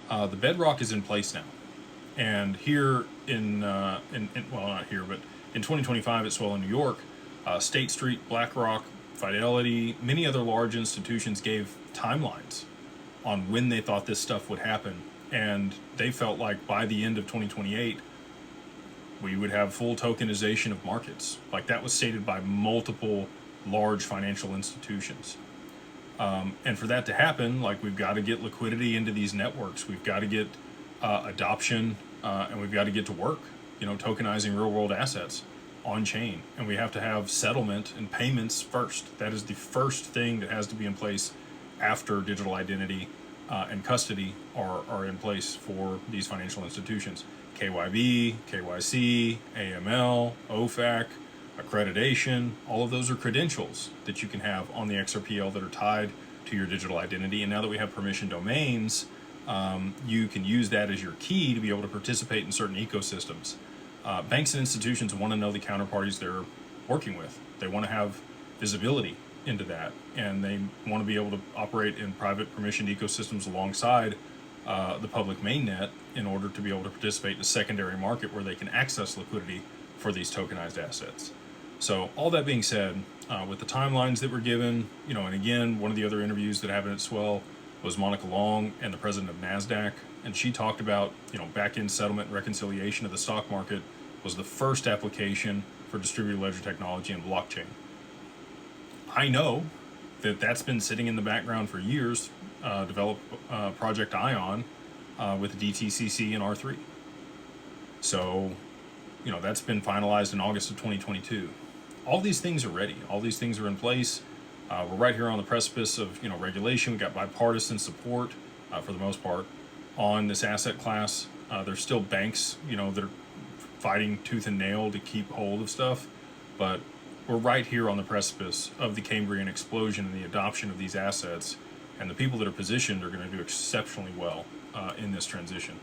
The bedrock is in place now, and here well, not here, but in 2025 at Swell in New York, State Street, BlackRock, Fidelity, many other large institutions gave timelines on when they thought this stuff would happen, and they felt like by the end of 2028 we would have full tokenization of markets. Like that was stated by multiple large financial institutions. And for that to happen, like we've got to get liquidity into these networks. We've got to get adoption, and we've got to get to work. Tokenizing real world assets on chain, and we have to have settlement and payments first. That is the first thing that has to be in place after digital identity and custody are in place for these financial institutions. KYB, KYC, AML, OFAC, accreditation, all of those are credentials that you can have on the XRPL that are tied to your digital identity. And now that we have permission domains, you can use that as your key to be able to participate in certain ecosystems. Banks and institutions want to know the counterparties they're working with. They want to have visibility into that, and they want to be able to operate in private permissioned ecosystems alongside the public mainnet in order to be able to participate in a secondary market where they can access liquidity for these tokenized assets. So all that being said, with the timelines that were given, and again, one of the other interviews that happened at Swell was Monica Long and the president of NASDAQ, and she talked about, back-end settlement and reconciliation of the stock market was the first application for distributed ledger technology and blockchain. I know that that's been sitting in the background for years, developed Project Ion with DTCC and R3. So, that's been finalized in August of 2022. All these things are ready. All these things are in place. We're right here on the precipice of, regulation. We've got bipartisan support, for the most part, on this asset class. There's still banks, that are fighting tooth and nail to keep hold of stuff, but we're right here on the precipice of the Cambrian explosion and the adoption of these assets, and the people that are positioned are going to do exceptionally well in this transition.